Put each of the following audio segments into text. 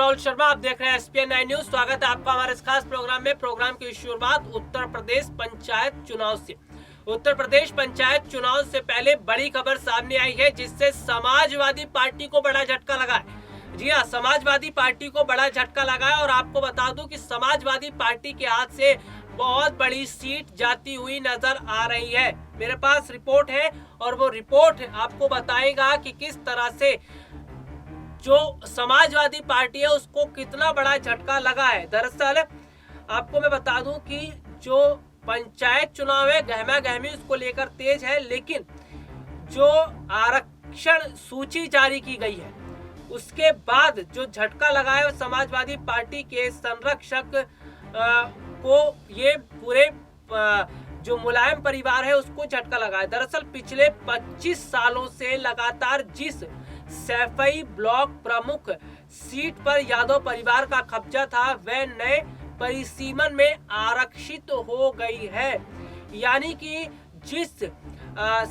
राहुल शर्मा, आप देख रहे हैं एसपीएन 9 न्यूज। स्वागत है आपका हमारे इस खास प्रोग्राम में। प्रोग्राम की शुरुआत उत्तर प्रदेश पंचायत चुनाव से। उत्तर प्रदेश पंचायत चुनाव से पहले बड़ी खबर सामने आई है, जिससे समाजवादी पार्टी को बड़ा झटका लगा है। जी हाँ, समाजवादी पार्टी को बड़ा झटका लगा है। और आपको बता दूं कि समाजवादी पार्टी के हाथ से बहुत बड़ी सीट जाती हुई नजर आ रही है। मेरे पास रिपोर्ट है और वो रिपोर्ट आपको बताएगा कि किस तरह से जो समाजवादी पार्टी है उसको कितना बड़ा झटका लगा है। दरअसल आपको मैं बता दूं कि जो पंचायत चुनाव है, गहमा गहमी उसको लेकर तेज है, लेकिन जो आरक्षण सूची जारी की गई है उसके बाद जो झटका लगा है समाजवादी पार्टी के संरक्षक को, ये पूरे जो मुलायम परिवार है उसको झटका लगा है। दरअसल पिछले 25 सालों से लगातार जिस सैफई ब्लॉक प्रमुख सीट पर यादव परिवार का कब्जा था, वह नए परिसीमन में आरक्षित हो गई है। यानी कि जिस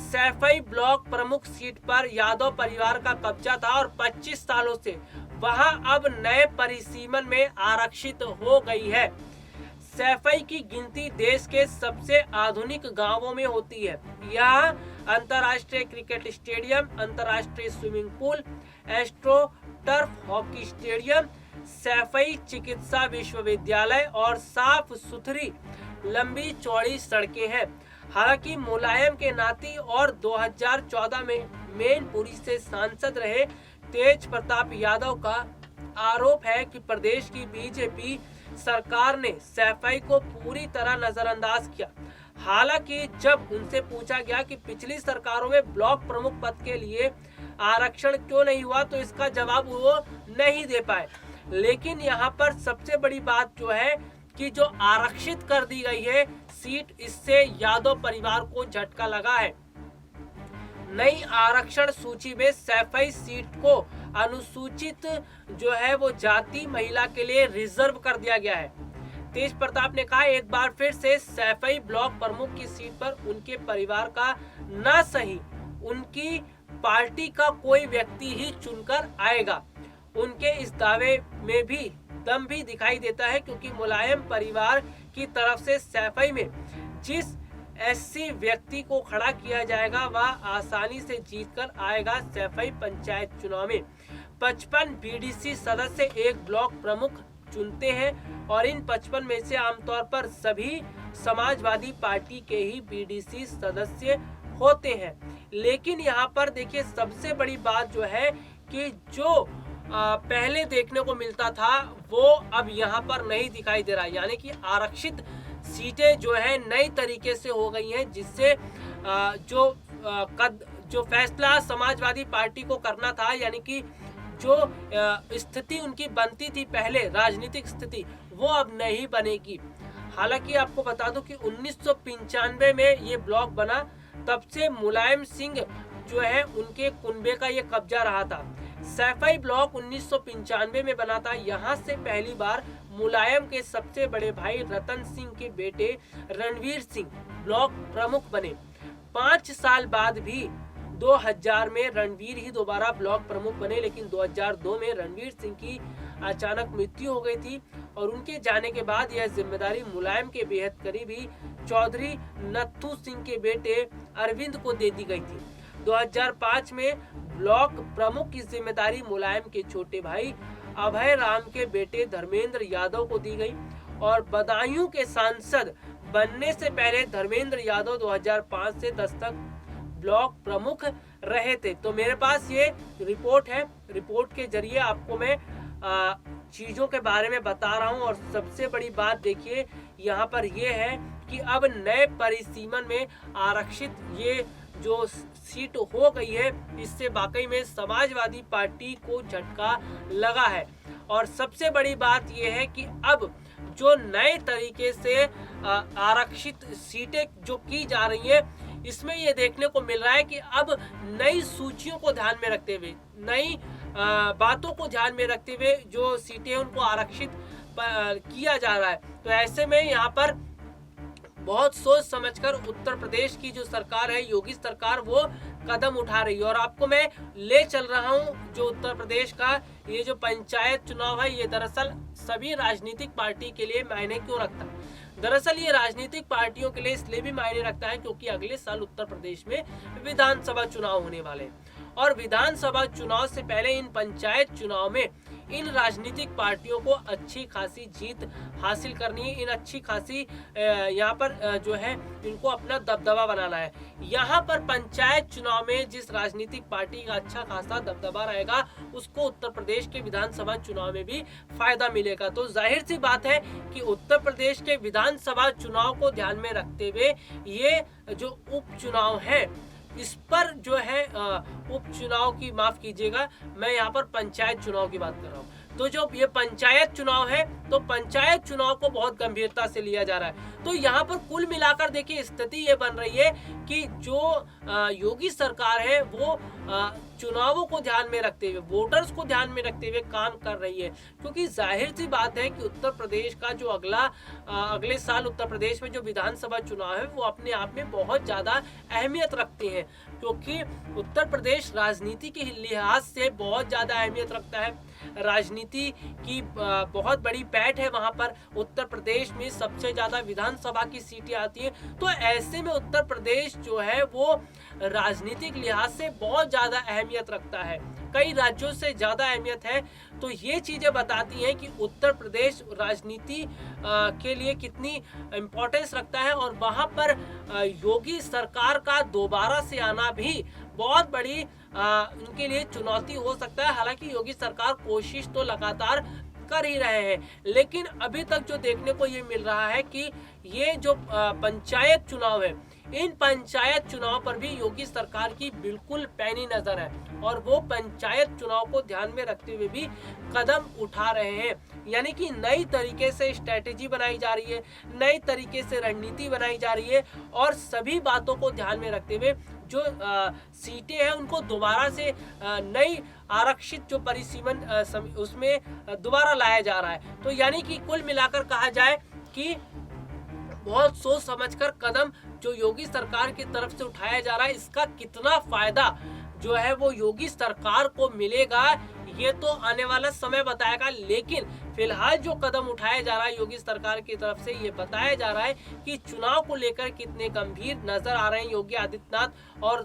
सैफई ब्लॉक प्रमुख सीट पर यादव परिवार का कब्जा था और 25 सालों से वहां अब नए परिसीमन में आरक्षित हो गई है। सैफई की गिनती देश के सबसे आधुनिक गांवों में होती है। यहाँ अंतर्राष्ट्रीय क्रिकेट स्टेडियम, अंतर्राष्ट्रीय swimming pool, astro turf hockey stadium, Saifai चिकित्सा विश्वविद्यालय और साफ सुथरी लंबी चौड़ी सड़कें हैं। हालांकि मुलायम के नाती और 2014 में मैनपुरी से सांसद रहे तेज प्रताप यादव का आरोप है कि प्रदेश की बीजेपी सरकार ने सैफई को पूरी तरह नजरअंदाज किया। हालांकि जब उनसे पूछा गया कि पिछली सरकारों में ब्लॉक प्रमुख पद के लिए आरक्षण क्यों नहीं हुआ, तो इसका जवाब वो नहीं दे पाए। लेकिन यहाँ पर सबसे बड़ी बात जो है कि जो आरक्षित कर दी गई है सीट, इससे यादव परिवार को झटका लगा है। नई आरक्षण सूची में सैफई सीट को अनुसूचित जो है वो जाति महिला के लिए रिजर्व कर दिया गया है। तेज प्रताप ने कहा, एक बार फिर से सैफई ब्लॉक प्रमुख की सीट पर उनके परिवार का न सही उनकी पार्टी का कोई व्यक्ति ही चुनकर आएगा। उनके इस दावे में भी दम भी दिखाई देता है, क्योंकि मुलायम परिवार की तरफ से सैफई में जिस एससी व्यक्ति को खड़ा किया जाएगा वह आसानी से जीतकर आएगा। सैफई पंचायत चुनाव में 55 बीडीसी सदस्य एक ब्लॉक प्रमुख चुनते हैं और इन 55 में से आमतौर पर सभी समाजवादी पार्टी के ही बीडीसी सदस्य होते हैं। लेकिन यहाँ पर देखिए, सबसे बड़ी बात जो है कि जो पहले देखने को मिलता था वो अब यहाँ पर नहीं दिखाई दे रहा। यानी कि आरक्षित सीटें जो है नई तरीके से हो गई हैं, जिससे जो फैसला समाजवादी पार्टी को करना था, यानी कि जो स्थिति उनकी बनती थी पहले, राजनीतिक स्थिति, वो अब नहीं बनेगी। हालांकि आपको बता दूं कि 1995 में ये ब्लॉक बना, तब से मुलायम सिंह जो है उनके कुनबे का ये कब्जा रहा था। सैफई ब्लॉक 1995 में बना था। यहाँ से पहली बार मुलायम के सबसे बड़े भाई रतन सिंह के बेटे रणवीर सिंह ब्लॉक प्रमुख बने। 5 साल बाद भी 2000 में रणवीर ही दोबारा ब्लॉक प्रमुख बने, लेकिन 2002 में रणवीर सिंह की अचानक मृत्यु हो गई थी और उनके जाने के बाद यह जिम्मेदारी मुलायम के बेहद करीबी चौधरी नत्थू सिंह के बेटे अरविंद को दे दी गई थी। 2005 में ब्लॉक प्रमुख की जिम्मेदारी मुलायम के छोटे भाई अभय राम के बेटे धर्मेंद्र यादव को दी गई और बदायूं के सांसद बनने से पहले धर्मेंद्र यादव 2005 से 10 तक ब्लॉक प्रमुख रहे थे। तो मेरे पास ये रिपोर्ट है, रिपोर्ट के जरिए आपको मैं चीजों के बारे में बता रहा हूं। और सबसे बड़ी बात देखिए यहाँ पर ये है कि अब नए परिसीमन में आरक्षित ये जो सीट हो गई है, इससे वाकई में समाजवादी पार्टी को झटका लगा है। और सबसे बड़ी बात यह है कि अब जो नए तरीके से आरक्षित सीटें जो की जा रही है, इसमें ये देखने को मिल रहा है कि अब नई सूचियों को ध्यान में रखते हुए, नई बातों को ध्यान में रखते हुए जो सीटें उनको आरक्षित किया जा रहा है। तो ऐसे में यहाँ पर बहुत सोच समझकर उत्तर प्रदेश की जो सरकार है, योगी सरकार, वो कदम उठा रही है। और आपको मैं ले चल रहा हूं जो उत्तर प्रदेश का ये जो पंचायत चुनाव है, ये दरअसल सभी राजनीतिक पार्टी के लिए मायने क्यों रखता है। दरअसल ये राजनीतिक पार्टियों के लिए इसलिए भी मायने रखता है क्योंकि अगले साल उत्तर प्रदेश में विधानसभा चुनाव होने वाले हैं। और विधानसभा चुनाव से पहले इन पंचायत चुनाव में इन राजनीतिक पार्टियों को अच्छी खासी जीत हासिल करनी है। इन अच्छी खासी यहाँ पर जो है इनको अपना दबदबा बनाना है। यहाँ पर पंचायत चुनाव में जिस राजनीतिक पार्टी का अच्छा खासा दबदबा रहेगा उसको उत्तर प्रदेश के विधानसभा चुनाव में भी फायदा मिलेगा। तो जाहिर सी बात है कि उत्तर प्रदेश के विधानसभा चुनाव को ध्यान में रखते हुए ये जो उपचुनाव है इस पर जो है उपचुनाव की, माफ कीजिएगा, मैं यहाँ पर पंचायत चुनाव की बात कर रहा हूँ। तो जो ये पंचायत चुनाव है तो पंचायत चुनाव को बहुत गंभीरता से लिया जा रहा है। तो यहाँ पर कुल मिलाकर देखिए स्थिति ये बन रही है कि जो योगी सरकार है वो चुनावों को ध्यान में रखते हुए, वोटर्स को ध्यान में रखते हुए काम कर रही है। क्योंकि जाहिर सी बात है कि उत्तर प्रदेश का जो अगले साल उत्तर प्रदेश में जो विधानसभा चुनाव है वो अपने आप में बहुत ज्यादा अहमियत रखते हैं। क्योंकि उत्तर प्रदेश राजनीति के लिहाज से बहुत ज्यादा अहमियत रखता है। राजनीति की बहुत बड़ी पैठ है वहां पर। उत्तर प्रदेश में सबसे ज्यादा विधानसभा की सीटें आती हैं। तो ऐसे में उत्तर प्रदेश जो है वो राजनीतिक लिहाज से बहुत ज्यादा अहमियत रखता है, कई राज्यों से ज्यादा अहमियत है। तो ये चीजें बताती हैं कि उत्तर प्रदेश राजनीति के लिए कितनी इम्पोर्टेंस रखता है। और वहां पर योगी सरकार का दोबारा से आना भी बहुत बड़ी उनके लिए चुनौती हो सकता है। हालांकि योगी सरकार कोशिश तो लगातार कर ही रहे हैं, लेकिन अभी तक जो देखने को ये मिल रहा है कि ये जो पंचायत चुनाव है, इन पंचायत चुनाव पर भी योगी सरकार की बिल्कुल पैनी नजर है। और वो पंचायत चुनाव को ध्यान में रखते हुए भी कदम उठा रहे हैं। यानी कि नई तरीके से स्ट्रेटेजी बनाई जा रही है, नई तरीके से रणनीति बनाई जा रही है। और सभी बातों को ध्यान में रखते हुए जो सीटें हैं उनको दोबारा से नई आरक्षित जो परिसीमन उसमें दोबारा लाया जा रहा है। तो यानी कि कुल मिलाकर कहा जाए कि बहुत सोच समझकर कदम जो योगी सरकार की तरफ से उठाया जा रहा है, इसका कितना फायदा जो है वो योगी सरकार को मिलेगा ये तो आने वाला समय बताएगा। लेकिन फिलहाल जो कदम उठाया जा रहा है योगी सरकार की तरफ से, ये बताया जा रहा है कि चुनाव को लेकर कितने गंभीर नजर आ रहे हैं योगी आदित्यनाथ और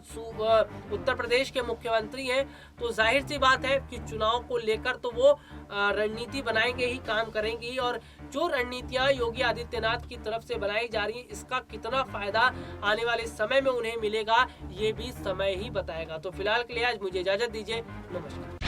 उत्तर प्रदेश के मुख्यमंत्री हैं। तो जाहिर सी बात है कि चुनाव को लेकर तो वो रणनीति बनाएंगे ही, काम करेंगे ही। और जो रणनीतियां योगी आदित्यनाथ की तरफ से बनाई जा रही है, इसका कितना फायदा आने वाले समय में उन्हें मिलेगा ये भी समय ही बताएगा। तो फिलहाल के लिए आज मुझे इजाजत दीजिए, नमस्कार।